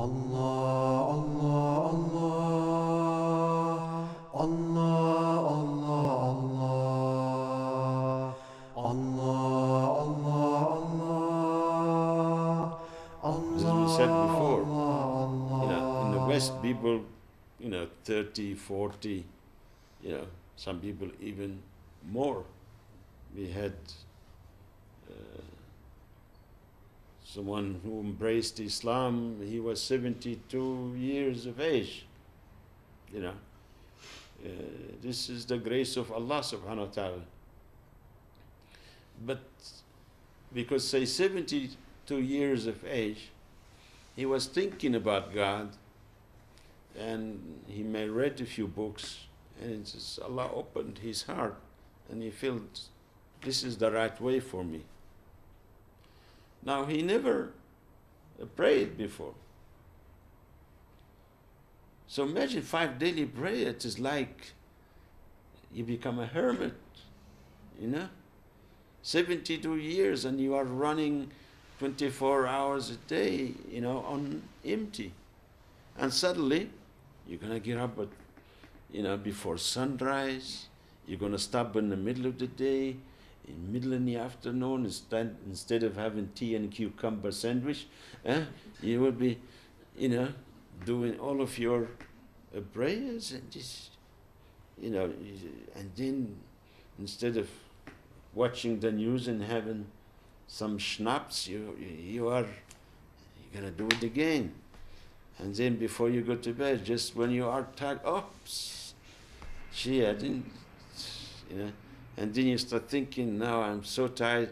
Allah, Allah, Allah, Allah, Allah, Allah, Allah, Allah, As we said before, Allah, in the West, people, 30, 40, some people even more. We had someone who embraced Islam, he was 72 years of age. This is the grace of Allah subhanahu wa ta'ala. But because, say, 72 years of age, he was thinking about God, and he may read a few books, and just Allah opened his heart, and he felt this is the right way for me. Now, he never prayed before. So imagine 5 daily prayers. It is like you become a hermit, 72 years, and you are running 24 hours a day, on empty. And suddenly, you're going to get up at, before sunrise. You're going to stop in the middle of the day, in middle in the afternoon, instead of having tea and cucumber sandwich, you will be, doing all of your prayers, and just, and then instead of watching the news and having some schnapps, you're gonna do it again. And then before you go to bed, just when you are tired, oops, gee, I didn't, and then you start thinking, now I'm so tired,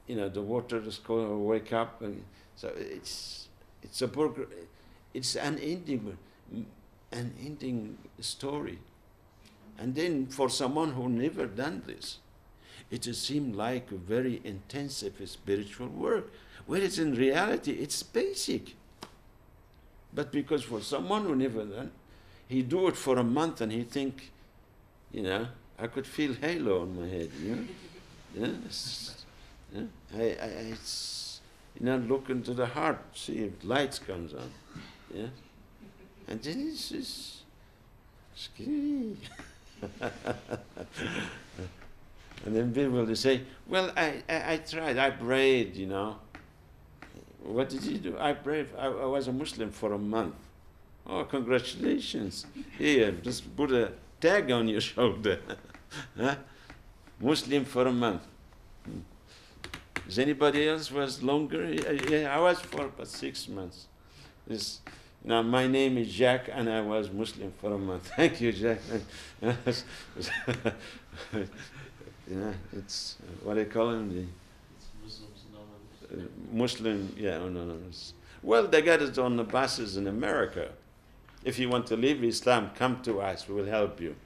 and, the water is going to wake up, and so it's an ending story. And then for someone who never done this, it just seemed like a very intensive spiritual work, whereas in reality it's basic. But because for someone who never done, he do it for a month and he think, I could feel halo on my head, look into the heart, see if lights comes on, and then it's just scary. And then people will say, well, I tried, I prayed, What did you do? I prayed, I was a Muslim for a month. Oh, congratulations. Here, just put a tag on your shoulder. Muslim for a month. Is anybody else was longer? Yeah, I was for about 6 months. Now, my name is Jack, and I was Muslim for a month. Thank you, Jack. It's what do you call him? Muslim, yeah, no. Well, they got it on the buses in America. If you want to leave Islam, come to us. We will help you,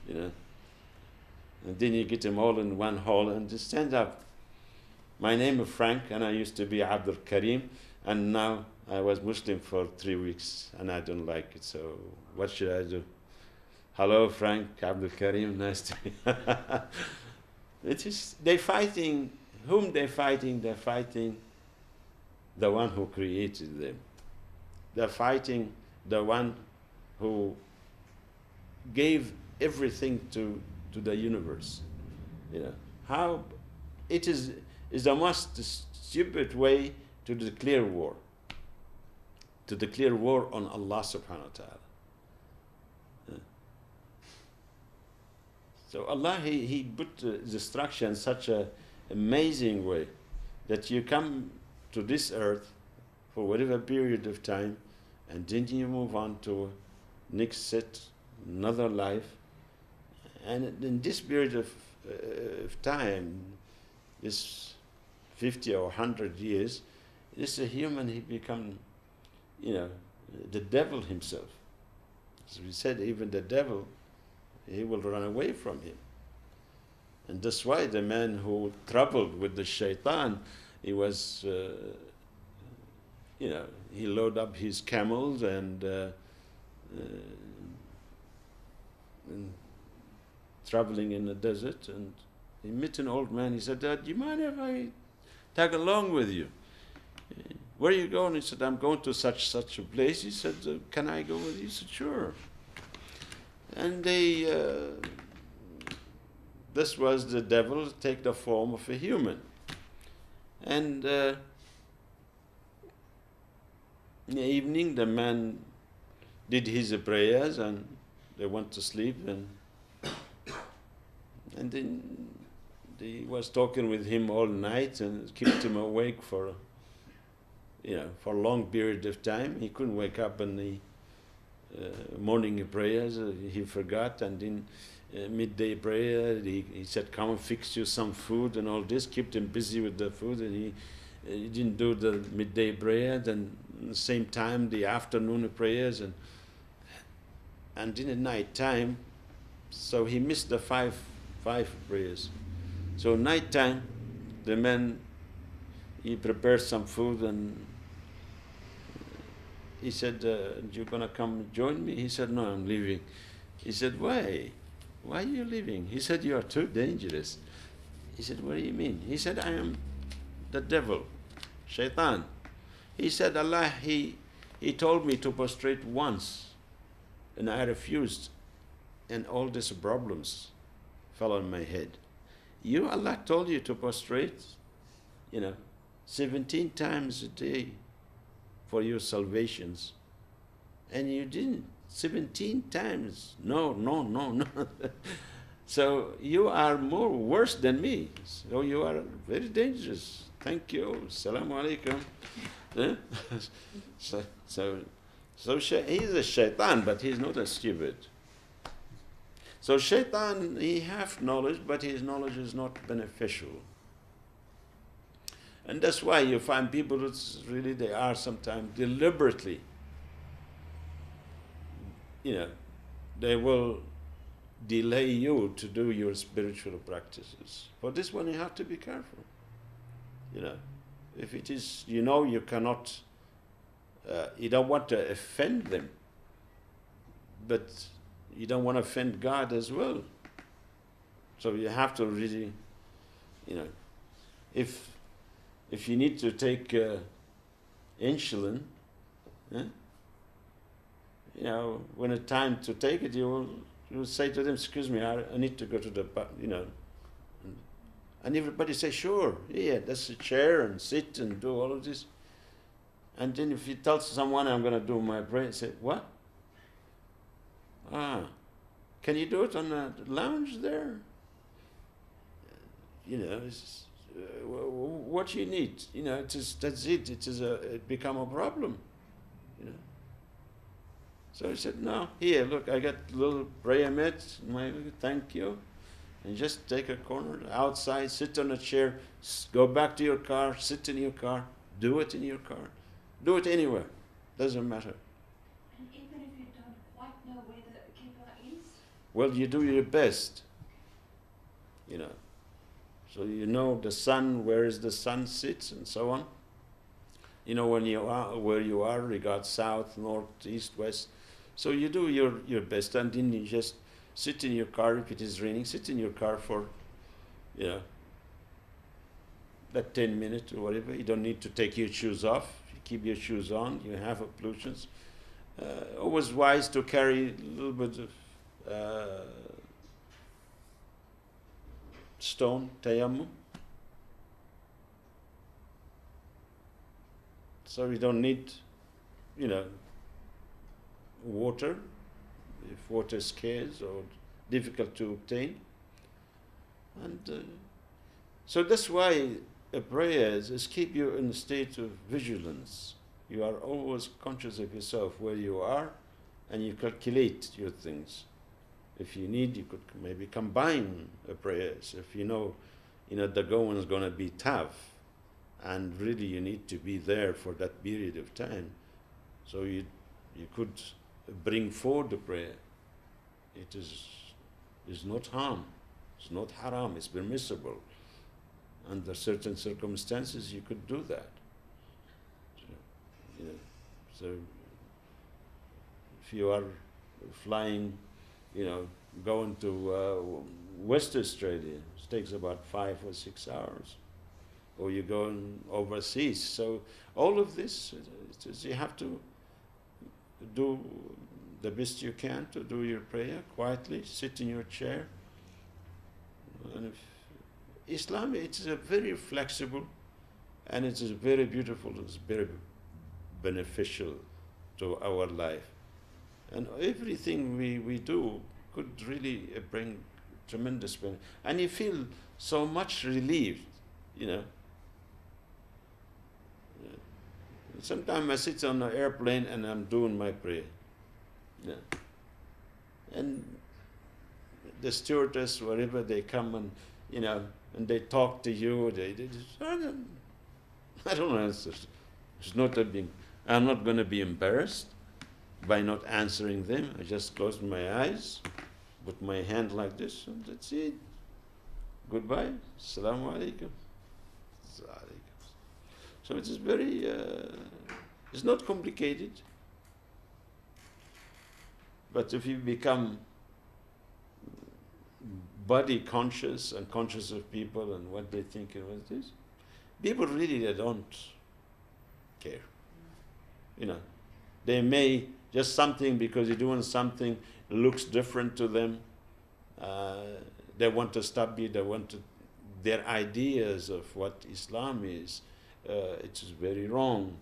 And then you get them all in one hall and just stand up. My name is Frank, and I used to be Abdul Karim, and now I was Muslim for 3 weeks, and I don't like it. So what should I do? Hello, Frank, Abdul Karim, nice to meet you. They're fighting. Whom they're fighting? They're fighting the one who created them. They're fighting the one who gave everything to the universe. How it is the most stupid way to declare war. To declare war on Allah subhanahu wa ta'ala. So Allah, He put the structure in such an amazing way that you come to this earth for whatever period of time, and then you move on to next set, another life. And in this period of time, this 50 or 100 years, this a human, he become, the devil himself. As we said, even the devil, he will run away from him. And that's why the man who traveled with the shaitan, he was, he loaded up his camels and traveling in the desert, and he met an old man. He said, "Do you mind if I tag along with you?" where are you going? He said, I'm going to such a place. He said, can I go with you? He said, sure. And this was the devil take the form of a human. And in the evening, the man did his prayers and they went to sleep. And then he was talking with him all night and kept him awake for a long period of time. He couldn't wake up in the morning prayers. He forgot, and in midday prayer, he said, "Come and fix you some food," and all this. Kept him busy with the food, and he didn't do the midday prayer. Then at the same time, the afternoon prayers, and in the night time, so he missed the five prayers. So night time, the man, he prepared some food and he said, "You're gonna come join me?" He said, "No, I'm leaving." He said, "Why? Why are you leaving?" He said, "You are too dangerous." He said, "What do you mean?" He said, "I am the devil, shaitan." He said, "Allah, he told me to prostrate once, and I refused, and all these problems fell on my head. You, Allah told you to prostrate, 17 times a day for your salvations, and you didn't. 17 times. No. So you are worse than me. So you are very dangerous. Thank you. Assalamu alaikum." So he's a shaitan, but he's not a stupid. So shaitan, he have knowledge, but his knowledge is not beneficial. And that's why you find people, they are sometimes deliberately, they will delay you to do your spiritual practices. For this one, you have to be careful. If it is, you cannot, you don't want to offend them, but you don't want to offend God as well. So you have to really, if you need to take insulin, when it's time to take it, you will say to them, "Excuse me, I need to go to the, and everybody say, "Sure, yeah, that's a chair, and sit and do all of this." And then if you tell someone, "I'm going to do my prayer," say, "What? Can you do it on the lounge there?" What you need, that's it. It become a problem, So he said, "No, here, look, I got little prayer mat. Thank you. And just take a corner outside, sit on a chair, go back to your car, sit in your car, do it in your car, do it anywhere, doesn't matter." And even if you don't quite know where the Qibla is? Well, you do your best, So the sun, where is the sun sits, and so on. When you are where you are, regard south, north, east, west. So you do your best, and then you just sit in your car. If it is raining, sit in your car for, that 10 minutes or whatever. You don't need to take your shoes off. You keep your shoes on. You have pollutions. Always wise to carry a little bit of stone, tayammum. So you don't need, water, if water is scarce or difficult to obtain. And so that's why prayers is keep you in a state of vigilance. You are always conscious of yourself, where you are, and you calculate your things. If you need, you could maybe combine prayers. If the going is going to be tough, and really you need to be there for that period of time, so you could bring forward the prayer. It is not harm, it's not haram, it's permissible. Under certain circumstances, you could do that. So if you are flying, going to West Australia, it takes about 5 or 6 hours. or you're going overseas. So all of this, you have to do the best you can to do your prayer quietly, sit in your chair. And Islam, it's a very flexible, and it is very beautiful, it's very beneficial to our life. And everything we do could really bring tremendous benefit. And you feel so much relieved, you know. Sometimes I sit on an airplane and I'm doing my prayer. Yeah. And the stewardess, wherever they come and, you know, and they talk to you, they just, I don't answer. It's not a big, I'm not going to be embarrassed by not answering them. I just close my eyes, put my hand like this, and that's it. Goodbye. Assalamu alaikum. So it is very, it's not complicated. But if you become body conscious and conscious of people and what they think and what it is, people really, they don't care. You know, they may just something because you're doing something looks different to them. They want to stop you. They want to, their ideas of what Islam is, it is very wrong.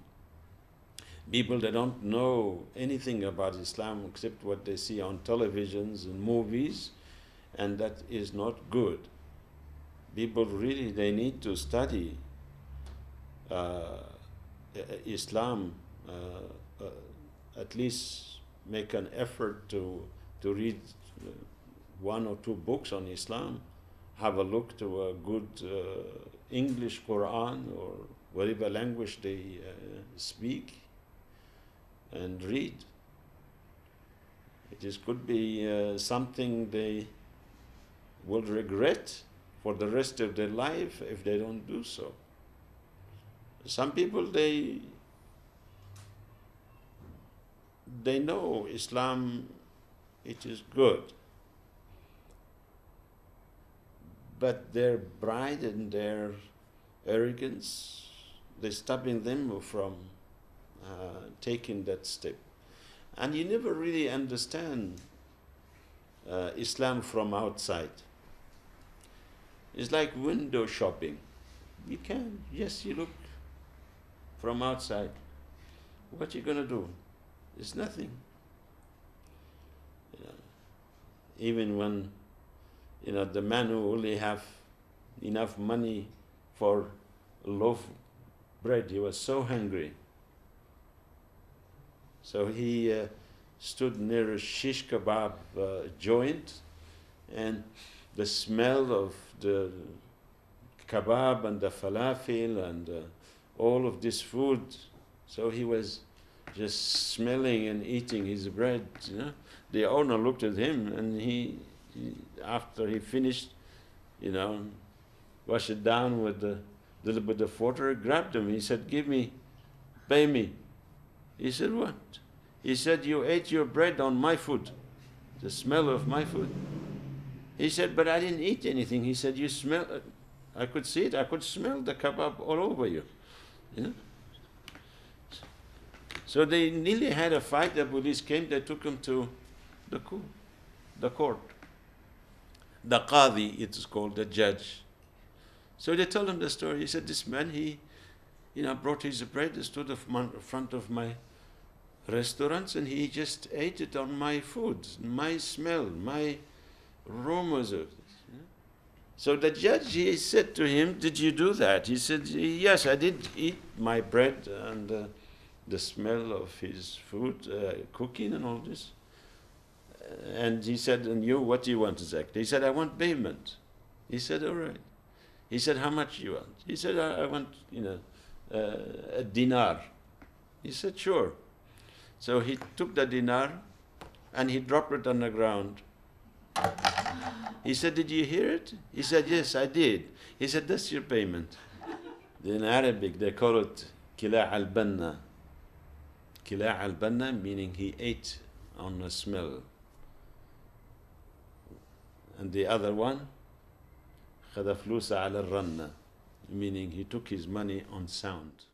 People that don't know anything about Islam except what they see on televisions and movies, and that is not good. People really, they need to study Islam, at least make an effort to read one or two books on Islam, have a look to a good English Quran or whatever language they speak, and read. It could be something they will regret for the rest of their life if they don't do so. Some people, they know Islam, it is good, but their pride and their arrogance, they're stopping them from taking that step. And you never really understand Islam from outside. It's like window shopping. You can, yes, you look from outside. What are you going to do? It's nothing. You know, even when, you know, the man who only have enough money for a loaf of bread, he was so hungry. So he stood near a shish kebab joint, and the smell of the kebab and the falafel and all of this food, so he was just smelling and eating his bread. You know? The owner looked at him, and he after he finished, you know, washed it down with a little bit of water, grabbed him. He said, "Give me, pay me." He said, "What?" He said, "You ate your bread on my food, the smell of my food." He said, "But I didn't eat anything." He said, "You smell it. I could see it. I could smell the kebab all over you." You know? So they nearly had a fight. The police came. They took him to the court. The qadi, it is called, the judge. So they told him the story. He said, "This man, he, you know, brought his bread and stood in front of my restaurants, and he just ate it on my food, my smell, my aromas of this." You know? So the judge, he said to him, "Did you do that?" He said, "Yes, I did eat my bread and the smell of his food, cooking and all this." And he said, "And you, what do you want exactly?" He said, "I want payment." He said, "All right." He said, "How much you want?" He said, I want, you know, a dinar." He said, "Sure." So he took the dinar and he dropped it on the ground. He said, "Did you hear it?" He said, "Yes, I did." He said, "That's your payment." In Arabic, they call it kila' al-banna. Kila' al-banna, meaning he ate on the smell. And the other one, خذ فلوس على الرنة. meaning he took his money on sound.